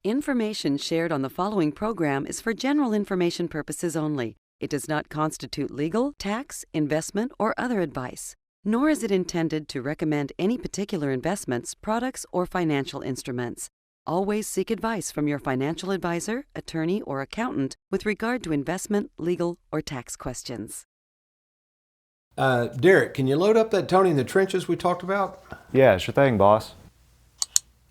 Information shared on the following program is for general information purposes only. It does not constitute legal, tax, investment, or other advice, nor is it intended to recommend any particular investments, products, or financial instruments. Always seek advice from your financial advisor, attorney, or accountant with regard to investment, legal, or tax questions. Derek, can you load up that Tony in the Trenches we talked about? Yeah, sure thing, boss.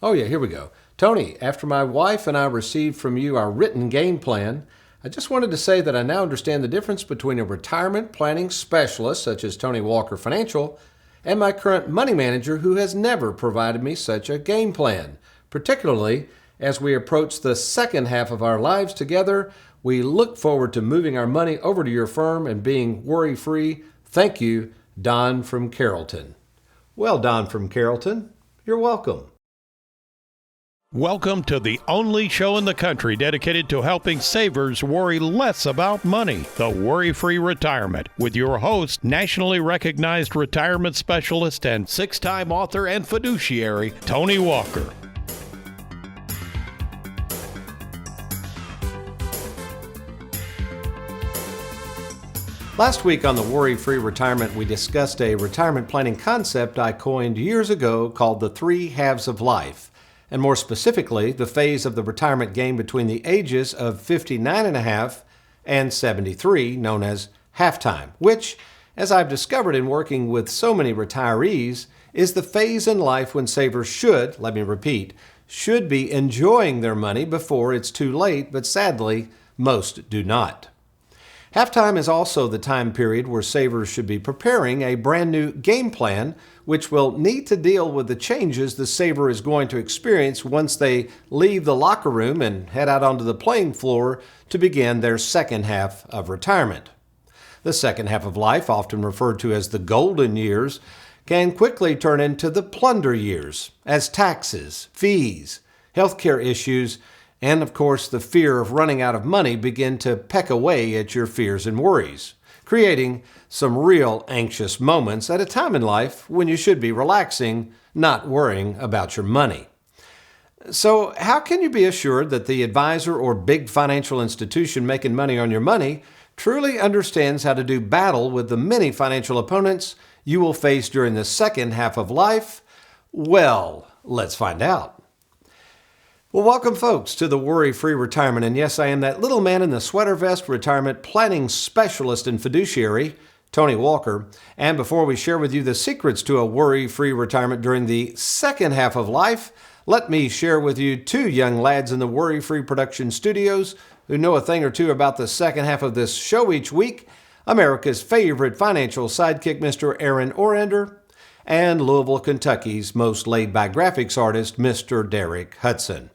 Oh yeah, here we go. Tony, after my wife and I received from you our written game plan, I just wanted to say that I now understand the difference between a retirement planning specialist, such as Tony Walker Financial, and my current money manager who has never provided me such a game plan. Particularly as we approach the second half of our lives together, we look forward to moving our money over to your firm and being worry-free. Thank you, Don from Carrollton. Well, Don from Carrollton, you're welcome. Welcome to the only show in the country dedicated to helping savers worry less about money, the Worry-Free Retirement, with your host, nationally recognized retirement specialist and six-time author and fiduciary, Tony Walker. Last week on the Worry-Free Retirement, we discussed a retirement planning concept I coined years ago called the 3 halves of life, and more specifically, the phase of the retirement game between the ages of 59.5 and 73, known as halftime, which, as I've discovered in working with so many retirees, is the phase in life when savers should, let me repeat, should be enjoying their money before it's too late, but sadly, most do not. Halftime is also the time period where savers should be preparing a brand new game plan, which will need to deal with the changes the saver is going to experience once they leave the locker room and head out onto the playing floor to begin their second half of retirement. The second half of life, often referred to as the golden years, can quickly turn into the plunder years, as taxes, fees, healthcare issues, and of course the fear of running out of money begin to peck away at your fears and worries, creating some real anxious moments at a time in life when you should be relaxing, not worrying about your money. So how can you be assured that the advisor or big financial institution making money on your money truly understands how to do battle with the many financial opponents you will face during the second half of life? Well, let's find out. Well, welcome folks to the Worry-Free Retirement, and yes, I am that little man in the sweater vest retirement planning specialist and fiduciary, Tony Walker. And before we share with you the secrets to a worry-free retirement during the second half of life, let me share with you 2 young lads in the Worry-Free production studios who know a thing or two about the second half of this show each week, America's favorite financial sidekick, Mr. Aaron Orander, and Louisville, Kentucky's most laid-back graphics artist, Mr. Derek Hudson.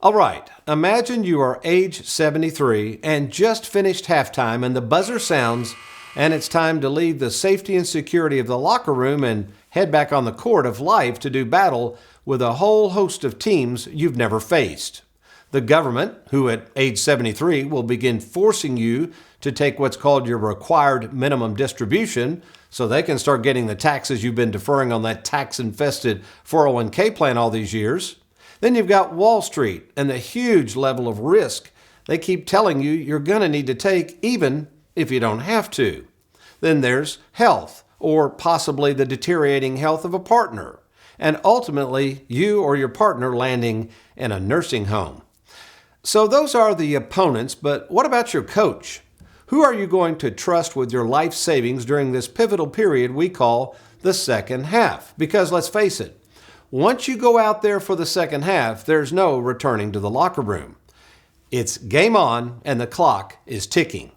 All right, imagine you are age 73 and just finished halftime and the buzzer sounds and it's time to leave the safety and security of the locker room and head back on the court of life to do battle with a whole host of teams you've never faced. The government, who at age 73 will begin forcing you to take what's called your required minimum distribution so they can start getting the taxes you've been deferring on that tax-infested 401k plan all these years. Then you've got Wall Street and the huge level of risk they keep telling you you're going to need to take even if you don't have to. Then there's health, or possibly the deteriorating health of a partner, and ultimately you or your partner landing in a nursing home. So those are the opponents, but what about your coach? Who are you going to trust with your life savings during this pivotal period we call the second half? Because let's face it, once you go out there for the second half, there's no returning to the locker room. It's game on and the clock is ticking.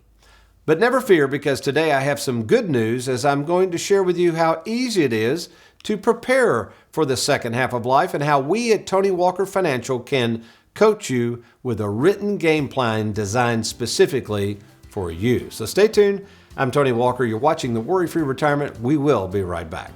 But never fear, because today I have some good news as I'm going to share with you how easy it is to prepare for the second half of life and how we at Tony Walker Financial can coach you with a written game plan designed specifically for you. So stay tuned. I'm Tony Walker. You're watching the Worry-Free Retirement. We will be right back.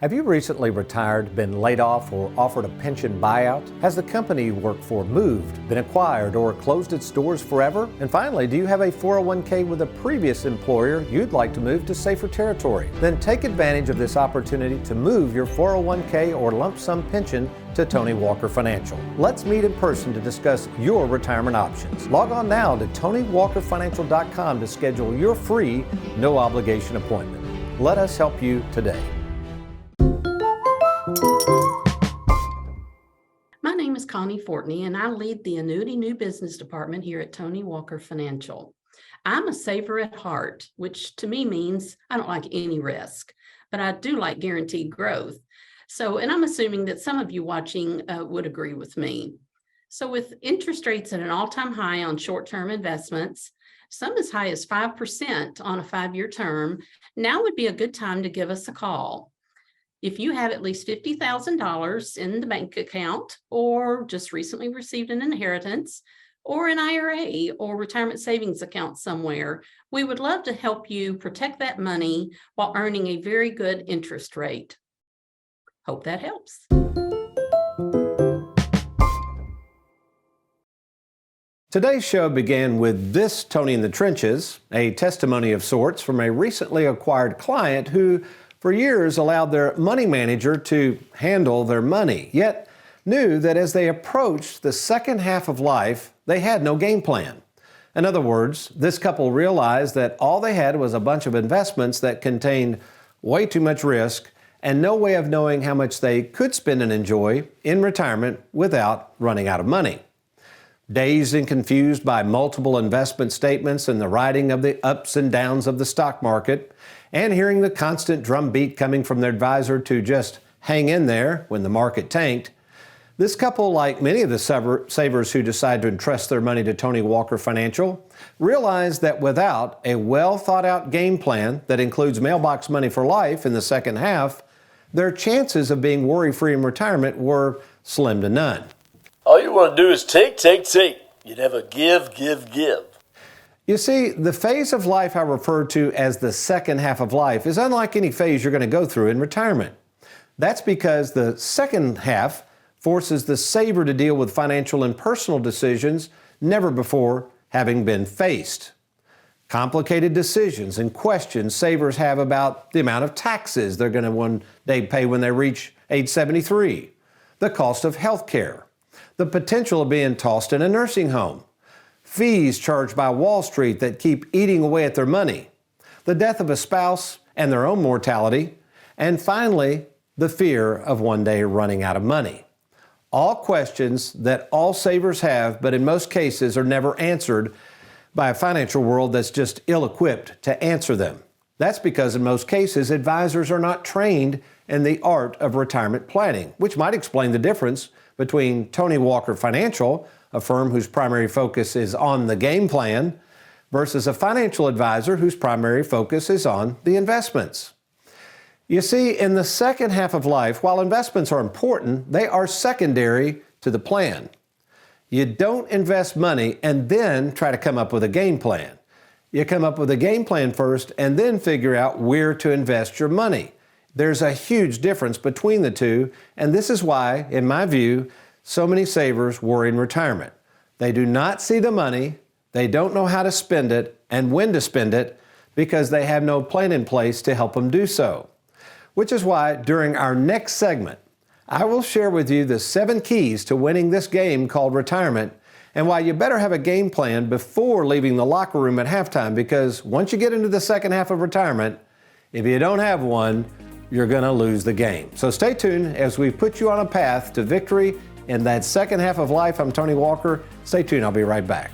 Have you recently retired, been laid off, or offered a pension buyout? Has the company you work for moved, been acquired, or closed its doors forever? And finally, do you have a 401k with a previous employer you'd like to move to safer territory? Then take advantage of this opportunity to move your 401k or lump sum pension to Tony Walker Financial. Let's meet in person to discuss your retirement options. Log on now to TonyWalkerFinancial.com to schedule your free, no obligation appointment. Let us help you today. My name is Connie Fortney, and I lead the Annuity New Business Department here at Tony Walker Financial. I'm a saver at heart, which to me means I don't like any risk, but I do like guaranteed growth. And I'm assuming that some of you watching would agree with me. So with interest rates at an all-time high on short-term investments, some as high as 5% on a 5-year term, now would be a good time to give us a call. If you have at least $50,000 in the bank account, or just recently received an inheritance, or an IRA or retirement savings account somewhere, we would love to help you protect that money while earning a very good interest rate. Hope that helps. Today's show began with this Tony in the Trenches, a testimony of sorts from a recently acquired client who for years allowed their money manager to handle their money, yet knew that as they approached the second half of life, they had no game plan. In other words, this couple realized that all they had was a bunch of investments that contained way too much risk and no way of knowing how much they could spend and enjoy in retirement without running out of money. Dazed and confused by multiple investment statements and the riding of the ups and downs of the stock market, and hearing the constant drumbeat coming from their advisor to just hang in there when the market tanked, this couple, like many of the savers who decide to entrust their money to Tony Walker Financial, realized that without a well-thought-out game plan that includes mailbox money for life in the second half, their chances of being worry-free in retirement were slim to none. All you want to do is take, take, take. You never give, give, give. You see, the phase of life I refer to as the second half of life is unlike any phase you're going to go through in retirement. That's because the second half forces the saver to deal with financial and personal decisions never before having been faced. Complicated decisions and questions savers have about the amount of taxes they're going to one day pay when they reach age 73, the cost of health care, the potential of being tossed in a nursing home, fees charged by Wall Street that keep eating away at their money, the death of a spouse and their own mortality, and finally, the fear of one day running out of money. All questions that all savers have, but in most cases are never answered by a financial world that's just ill-equipped to answer them. That's because in most cases, advisors are not trained in the art of retirement planning, which might explain the difference between Tony Walker Financial, a firm whose primary focus is on the game plan, versus a financial advisor whose primary focus is on the investments. You see, in the second half of life, while investments are important, they are secondary to the plan. You don't invest money and then try to come up with a game plan. You come up with a game plan first and then figure out where to invest your money. There's a huge difference between the two, and this is why, in my view, so many savers worry in retirement. They do not see the money, they don't know how to spend it and when to spend it because they have no plan in place to help them do so. Which is why, during our next segment, I will share with you the 7 keys to winning this game called retirement and why you better have a game plan before leaving the locker room at halftime, because once you get into the second half of retirement, if you don't have one, you're going to lose the game. So stay tuned as we put you on a path to victory in that second half of life. I'm Tony Walker. Stay tuned. I'll be right back.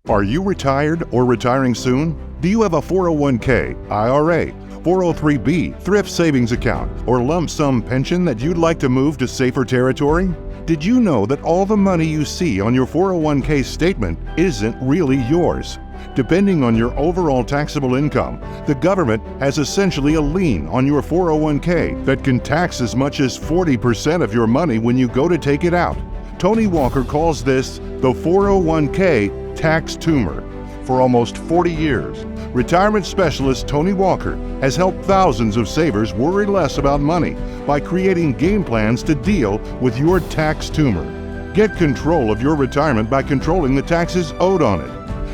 Are you retired or retiring soon? Do you have a 401k, IRA, 403b, thrift savings account, or lump sum pension that you'd like to move to safer territory? Did you know that all the money you see on your 401k statement isn't really yours? Depending on your overall taxable income, the government has essentially a lien on your 401k that can tax as much as 40% of your money when you go to take it out. Tony Walker calls this the 401k tax tumor. For almost 40 years, retirement specialist Tony Walker has helped thousands of savers worry less about money by creating game plans to deal with your tax tumor. Get control of your retirement by controlling the taxes owed on it.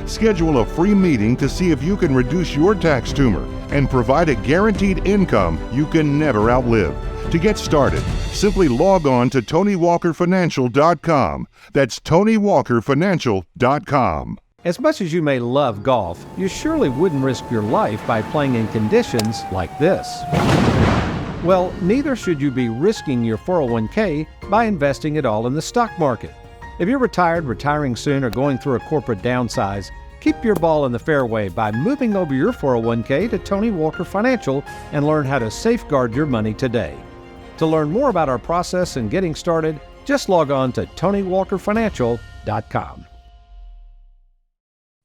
Schedule a free meeting to see if you can reduce your tax tumor and provide a guaranteed income you can never outlive. To get started, simply log on to TonyWalkerFinancial.com. That's TonyWalkerFinancial.com. As much as you may love golf, you surely wouldn't risk your life by playing in conditions like this. Well, neither should you be risking your 401k by investing it all in the stock market. If you're retired, retiring soon, or going through a corporate downsize, keep your ball in the fairway by moving over your 401k to Tony Walker Financial and learn how to safeguard your money today. To learn more about our process and getting started, just log on to TonyWalkerFinancial.com.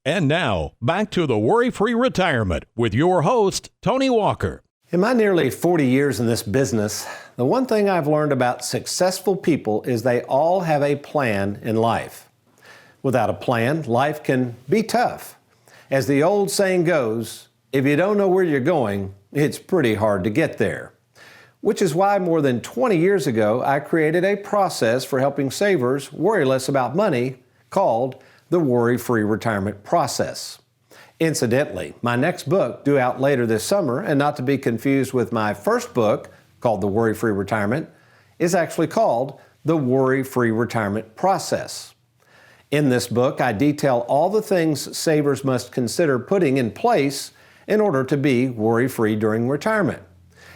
And now, back to the Worry-Free Retirement with your host, Tony Walker. In my nearly 40 years in this business, the one thing I've learned about successful people is they all have a plan in life. Without a plan, life can be tough. As the old saying goes, if you don't know where you're going, it's pretty hard to get there. Which is why more than 20 years ago, I created a process for helping savers worry less about money called the Worry-Free Retirement Process. Incidentally, my next book, due out later this summer, and not to be confused with my first book, called The Worry-Free Retirement, is actually called The Worry-Free Retirement Process. In this book, I detail all the things savers must consider putting in place in order to be worry-free during retirement.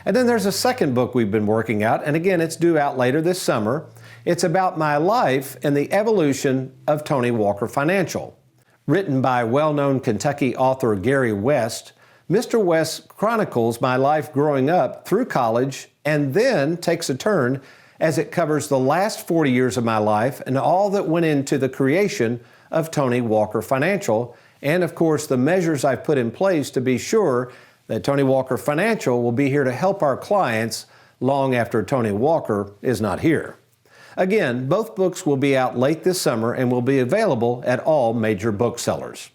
And then there's a second book we've been working out, and again, it's due out later this summer. It's about my life and the evolution of Tony Walker Financial. Written by well-known Kentucky author Gary West, Mr. West chronicles my life growing up through college and then takes a turn as it covers the last 40 years of my life and all that went into the creation of Tony Walker Financial, and of course the measures I've put in place to be sure that Tony Walker Financial will be here to help our clients long after Tony Walker is not here. Again, both books will be out late this summer and will be available at all major booksellers.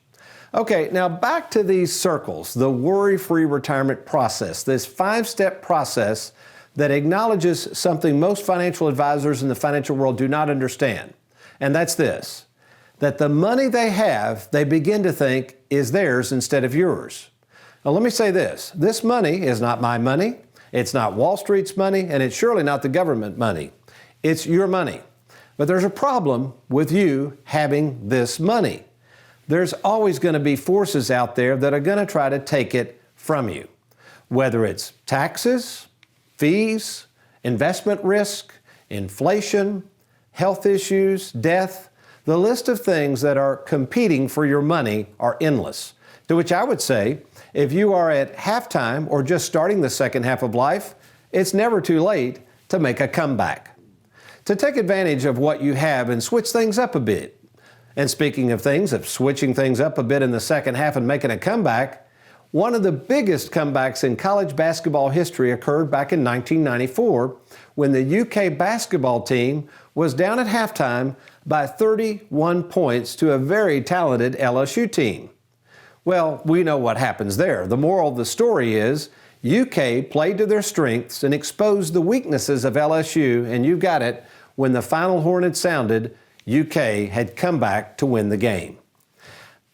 Okay, now back to these circles, the worry-free retirement process, this 5-step process that acknowledges something most financial advisors in the financial world do not understand. And that's this, that the money they have, they begin to think is theirs instead of yours. Now let me say this money is not my money, it's not Wall Street's money, and it's surely not the government money. It's your money. But there's a problem with you having this money. There's always going to be forces out there that are going to try to take it from you. Whether it's taxes, fees, investment risk, inflation, health issues, death, the list of things that are competing for your money are endless. To which I would say, if you are at halftime or just starting the second half of life, it's never too late to make a comeback. To take advantage of what you have and switch things up a bit. And speaking of things, of switching things up a bit in the second half and making a comeback, one of the biggest comebacks in college basketball history occurred back in 1994 when the UK basketball team was down at halftime by 31 points to a very talented LSU team. Well, we know what happens there. The moral of the story is UK played to their strengths and exposed the weaknesses of LSU, and you got it, when the final horn had sounded, UK had come back to win the game.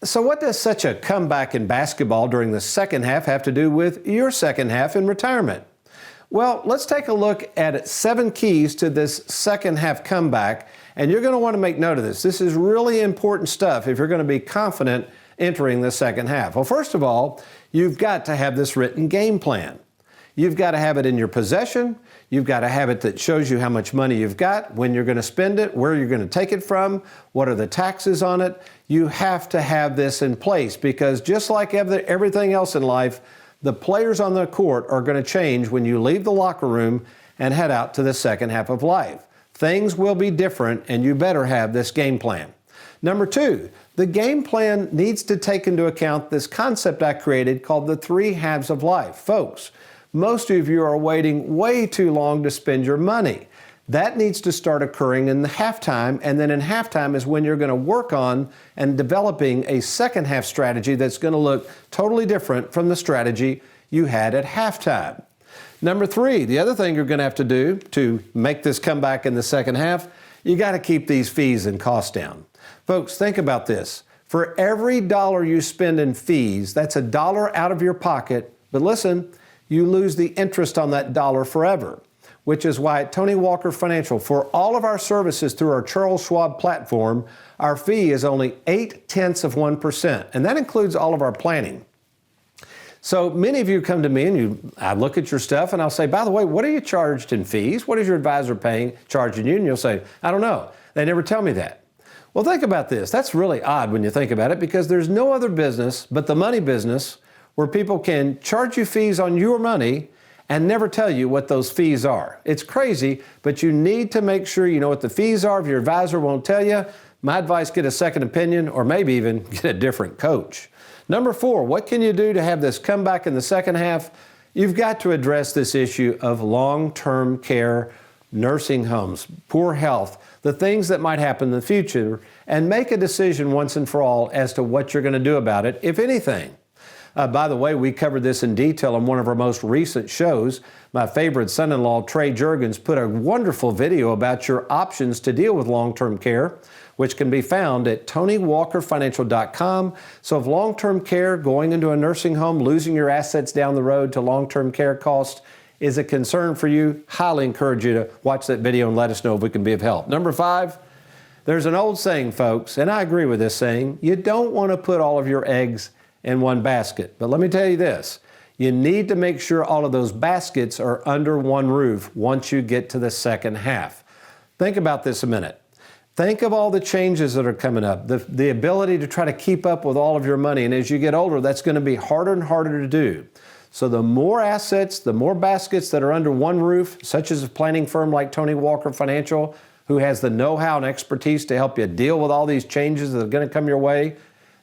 So what does such a comeback in basketball during the second half have to do with your second half in retirement? Well, let's take a look at 7 keys to this second half comeback, and you're going to want to make note of this. This is really important stuff if you're going to be confident entering the second half. Well, first of all, you've got to have this written game plan. You've got to have it in your possession. You've got to have it that shows you how much money you've got, when you're going to spend it, where you're going to take it from, what are the taxes on it. You have to have this in place because just like everything else in life, the players on the court are going to change when you leave the locker room and head out to the second half of life. Things will be different, and you better have this game plan. Number two, the game plan needs to take into account this concept I created called the 3 halves of life. Folks, most of you are waiting way too long to spend your money. That needs to start occurring in the halftime, and then in halftime is when you're going to work on and developing a second half strategy that's going to look totally different from the strategy you had at halftime. Number 3, the other thing you're going to have to do to make this comeback in the second half, you got to keep these fees and costs down. Folks, think about this. For every dollar you spend in fees, that's $1 out of your pocket, but listen, you lose the interest on that dollar forever. Which is why at Tony Walker Financial, for all of our services through our Charles Schwab platform, our fee is only 0.8%, and that includes all of our planning. So many of you come to me and I look at your stuff and I'll say, by the way, what are you charged in fees? What is your advisor charging you? And you'll say, I don't know. They never tell me that. Well, think about this. That's really odd when you think about it, because there's no other business but the money business where people can charge you fees on your money and never tell you what those fees are. It's crazy, but you need to make sure you know what the fees are. If your advisor won't tell you, my advice, get a second opinion or maybe even get a different coach. Number 4, what can you do to have this comeback in the second half? You've got to address this issue of long-term care, nursing homes, poor health, the things that might happen in the future, and make a decision once and for all as to what you're going to do about it, if anything. By the way, we covered this in detail on one of our most recent shows. My favorite son-in-law, Trey Jurgens, put a wonderful video about your options to deal with long-term care, which can be found at TonyWalkerFinancial.com. So if long-term care, going into a nursing home, losing your assets down the road to long-term care costs is a concern for you, highly encourage you to watch that video and let us know if we can be of help. Number 5, there's an old saying, folks, and I agree with this saying, you don't want to put all of your eggs in one basket. But let me tell you this, you need to make sure all of those baskets are under one roof once you get to the second half. Think about this a minute. Think of all the changes that are coming up, the ability to try to keep up with all of your money. And as you get older, that's going to be harder and harder to do. So the more assets, the more baskets that are under one roof, such as a planning firm like Tony Walker Financial, who has the know-how and expertise to help you deal with all these changes that are going to come your way,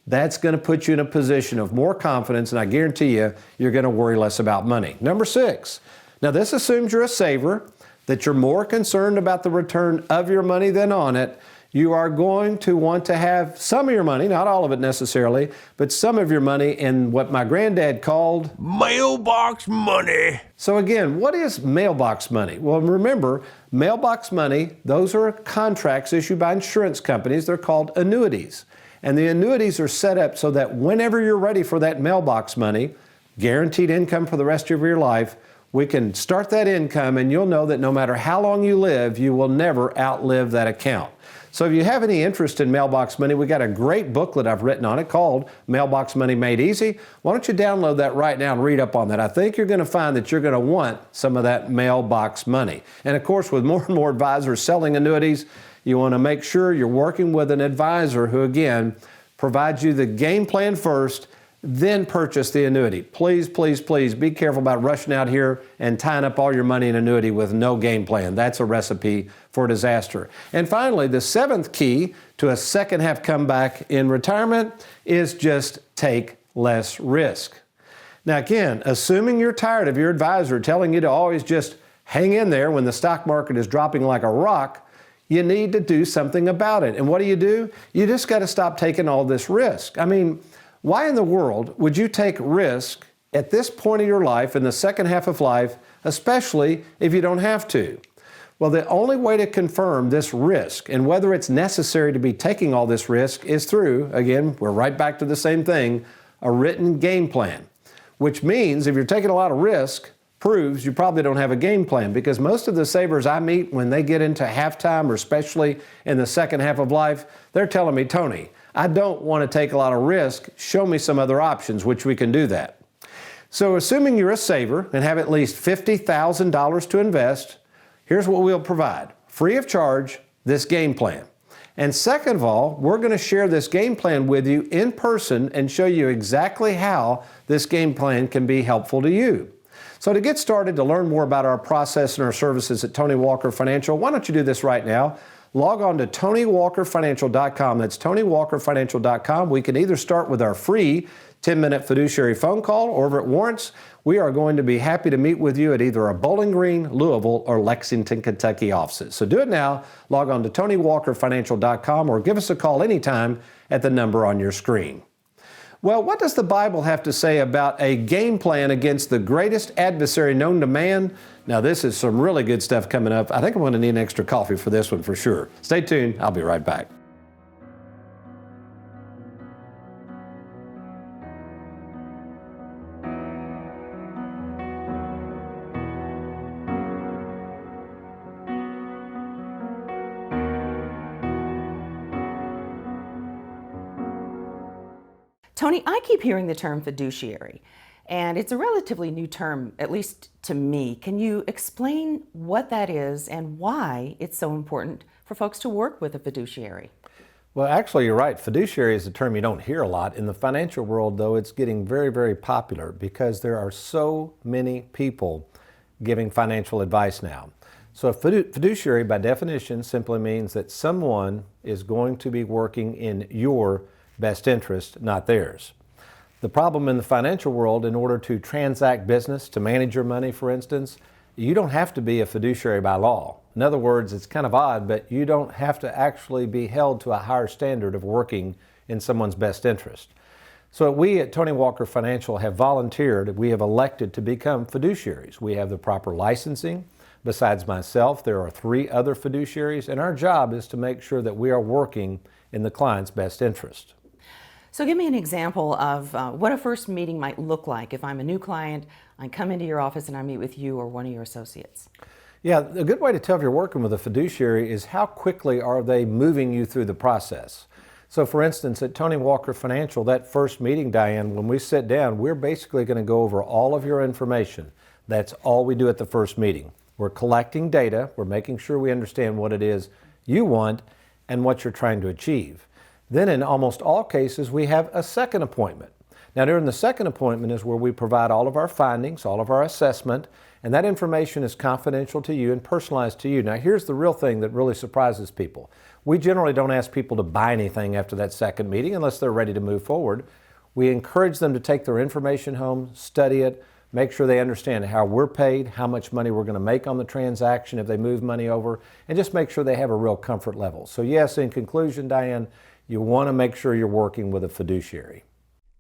that's going to put you in a position of more confidence, and I guarantee you, you're going to worry less about money. Number 6, now this assumes you're a saver, that you're more concerned about the return of your money than on it. You are going to want to have some of your money, not all of it necessarily, but some of your money in what my granddad called Mailbox money. So again, what is mailbox money? Well, remember, mailbox money, those are contracts issued by insurance companies. They're called annuities. And the annuities are set up so that whenever you're ready for that mailbox money, guaranteed income for the rest of your life, we can start that income and you'll know that no matter how long you live, you will never outlive that account. So if you have any interest in mailbox money, we got a great booklet I've written on it called Mailbox Money Made Easy. Why don't you download that right now and read up on that? I think you're going to find that you're going to want some of that mailbox money. And of course, with more and more advisors selling annuities, you want to make sure you're working with an advisor who, again, provides you the game plan first, then purchase the annuity. Please, please, please be careful about rushing out here and tying up all your money in annuity with no game plan. That's a recipe for disaster. And finally, the 7th key to a second half comeback in retirement is just take less risk. Now again, assuming you're tired of your advisor telling you to always just hang in there when the stock market is dropping like a rock, you need to do something about it. And what do? You just got to stop taking all this risk. I mean, why in the world would you take risk at this point of your life, in the second half of life, especially if you don't have to? Well, the only way to confirm this risk and whether it's necessary to be taking all this risk is through, again, we're right back to the same thing, a written game plan. Which means if you're taking a lot of risk, proves you probably don't have a game plan, because most of the savers I meet when they get into halftime, or especially in the second half of life, they're telling me, Tony, I don't want to take a lot of risk. Show me some other options, which we can do that. So assuming you're a saver and have at least $50,000 to invest, here's what we'll provide. Free of charge, this game plan. And second of all, we're going to share this game plan with you in person and show you exactly how this game plan can be helpful to you. So to get started, to learn more about our process and our services at Tony Walker Financial, why don't you do this right now? Log on to TonyWalkerFinancial.com. That's TonyWalkerFinancial.com. We can either start with our free 10-minute fiduciary phone call, or if it warrants, we are going to be happy to meet with you at either our Bowling Green, Louisville, or Lexington, Kentucky offices. So do it now. Log on to TonyWalkerFinancial.com or give us a call anytime at the number on your screen. Well, what does the Bible have to say about a game plan against the greatest adversary known to man? Now, this is some really good stuff coming up. I think I'm going to need an extra coffee for this one for sure. Stay tuned. I'll be right back. Tony, I keep hearing the term fiduciary, and it's a relatively new term, at least to me. Can you explain what that is and why it's so important for folks to work with a fiduciary? Well, actually, you're right. Fiduciary is a term you don't hear a lot. In the financial world, though, it's getting very, very popular because there are so many people giving financial advice now. So a fiduciary, by definition, simply means that someone is going to be working in your best interest, not theirs. The problem in the financial world, in order to transact business, to manage your money, for instance, you don't have to be a fiduciary by law. In other words, it's kind of odd, but you don't have to actually be held to a higher standard of working in someone's best interest. So we at Tony Walker Financial have volunteered, we have elected to become fiduciaries. We have the proper licensing. Besides myself, there are 3 other fiduciaries, and our job is to make sure that we are working in the client's best interest. So give me an example of what a first meeting might look like. If I'm a new client, I come into your office and I meet with you or one of your associates. Yeah, a good way to tell if you're working with a fiduciary is how quickly are they moving you through the process. So for instance, at Tony Walker Financial, that first meeting, Diane, when we sit down, we're basically going to go over all of your information. That's all we do at the first meeting. We're collecting data, we're making sure we understand what it is you want and what you're trying to achieve. Then in almost all cases, we have a second appointment. Now during the second appointment is where we provide all of our findings, all of our assessment, and that information is confidential to you and personalized to you. Now here's the real thing that really surprises people. We generally don't ask people to buy anything after that second meeting unless they're ready to move forward. We encourage them to take their information home, study it, make sure they understand how we're paid, how much money we're going to make on the transaction if they move money over, and just make sure they have a real comfort level. So yes, in conclusion, Diane, you want to make sure you're working with a fiduciary.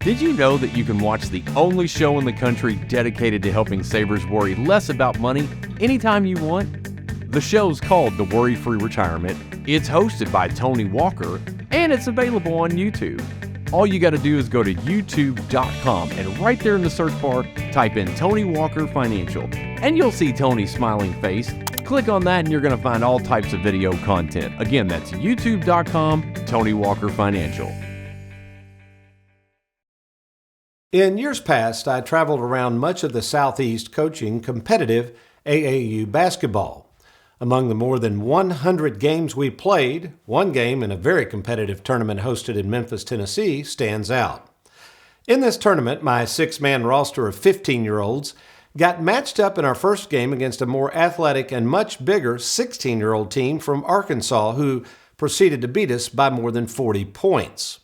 Did you know that you can watch the only show in the country dedicated to helping savers worry less about money anytime you want? The show's called The WorryFree Retirement. It's hosted by Tony Walker, and it's available on YouTube. All you got to do is go to youtube.com and right there in the search bar, type in Tony Walker Financial, and you'll see Tony's smiling face. Click on that and you're going to find all types of video content. Again, that's youtube.com, Tony Walker Financial. In years past, I traveled around much of the Southeast coaching competitive AAU basketball. Among the more than 100 games we played, one game in a very competitive tournament hosted in Memphis, Tennessee, stands out. In this tournament, my 6-man roster of 15-year-olds got matched up in our first game against a more athletic and much bigger 16-year-old team from Arkansas who proceeded to beat us by more than 40 points.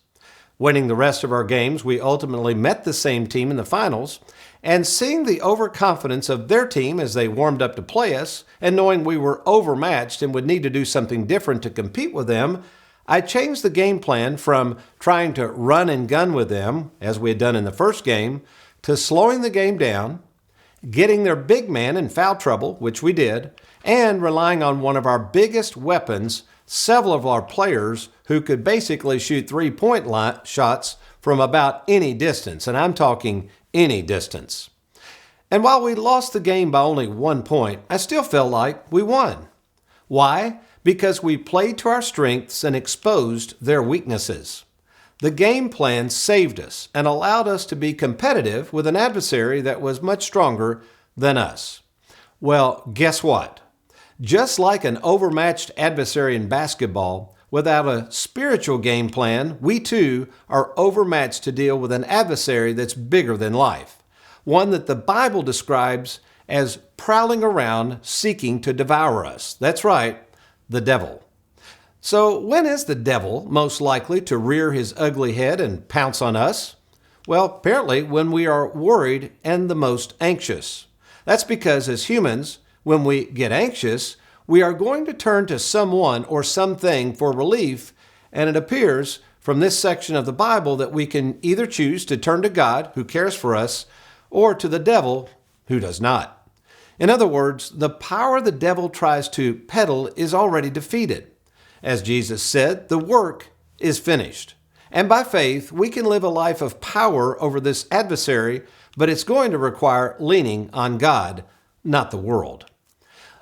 Winning the rest of our games, we ultimately met the same team in the finals, and seeing the overconfidence of their team as they warmed up to play us, and knowing we were overmatched and would need to do something different to compete with them, I changed the game plan from trying to run and gun with them, as we had done in the first game, to slowing the game down, getting their big man in foul trouble, which we did, and relying on one of our biggest weapons, several of our players who could basically shoot three-point shots from about any distance, and I'm talking any distance. And while we lost the game by only 1 point, I still felt like we won. Why? Because we played to our strengths and exposed their weaknesses. The game plan saved us and allowed us to be competitive with an adversary that was much stronger than us. Well, guess what? Just like an overmatched adversary in basketball, without a spiritual game plan, we too are overmatched to deal with an adversary that's bigger than life. one that the Bible describes as prowling around seeking to devour us. That's right, the devil. So when is the devil most likely to rear his ugly head and pounce on us? Well, apparently when we are worried and the most anxious. That's because as humans, when we get anxious, we are going to turn to someone or something for relief, and it appears from this section of the Bible that we can either choose to turn to God, who cares for us, or to the devil, who does not. In other words, the power the devil tries to peddle is already defeated. As Jesus said, the work is finished. And by faith, we can live a life of power over this adversary, but it's going to require leaning on God, not the world.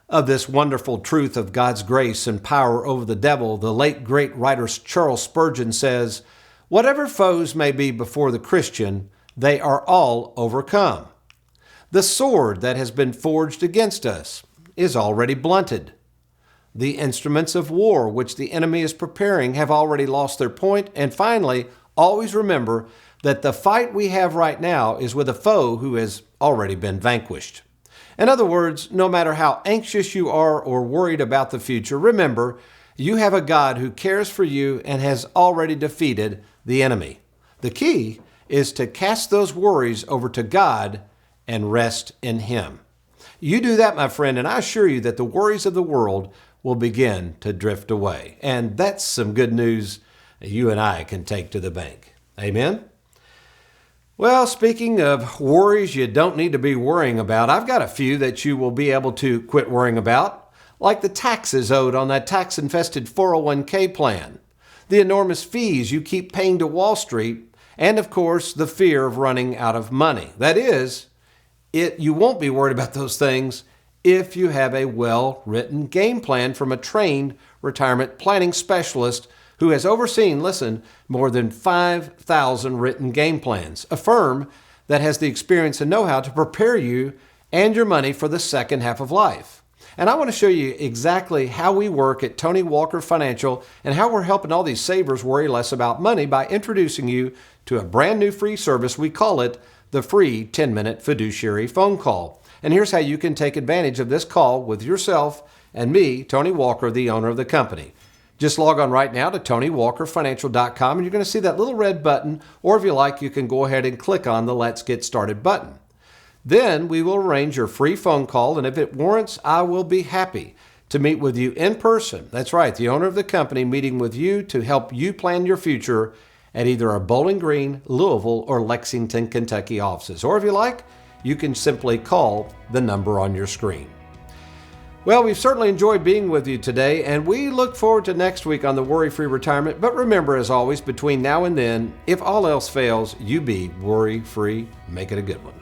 Of this wonderful truth of God's grace and power over the devil, the late great writer Charles Spurgeon says, "Whatever foes may be before the Christian, they are all overcome. The sword that has been forged against us is already blunted. The instruments of war which the enemy is preparing have already lost their point. And finally, always remember that the fight we have right now is with a foe who has already been vanquished." In other words, no matter how anxious you are or worried about the future, remember, you have a God who cares for you and has already defeated the enemy. The key is to cast those worries over to God and rest in Him. You do that, my friend, and I assure you that the worries of the world will begin to drift away. And that's some good news you and I can take to the bank. Amen? Well, speaking of worries you don't need to be worrying about, I've got a few that you will be able to quit worrying about, like the taxes owed on that tax-infested 401k plan, the enormous fees you keep paying to Wall Street, and of course, the fear of running out of money. That is, you won't be worried about those things if you have a well-written game plan from a trained retirement planning specialist who has overseen, listen, more than 5,000 written game plans, a firm that has the experience and know-how to prepare you and your money for the second half of life. And I want to show you exactly how we work at Tony Walker Financial and how we're helping all these savers worry less about money by introducing you to a brand new free service. We call it the free 10-minute fiduciary phone call. And here's how you can take advantage of this call with yourself and me, Tony Walker, the owner of the company. Just log on right now to TonyWalkerFinancial.com and you're going to see that little red button, or if you like, you can go ahead and click on the Let's Get Started button. Then we will arrange your free phone call, and if it warrants, I will be happy to meet with you in person. That's right, the owner of the company meeting with you to help you plan your future at either our Bowling Green, Louisville, or Lexington, Kentucky offices. Or if you like, you can simply call the number on your screen. Well, we've certainly enjoyed being with you today, and we look forward to next week on the Worry-Free Retirement. But remember, as always, between now and then, if all else fails, you be worry-free. Make it a good one.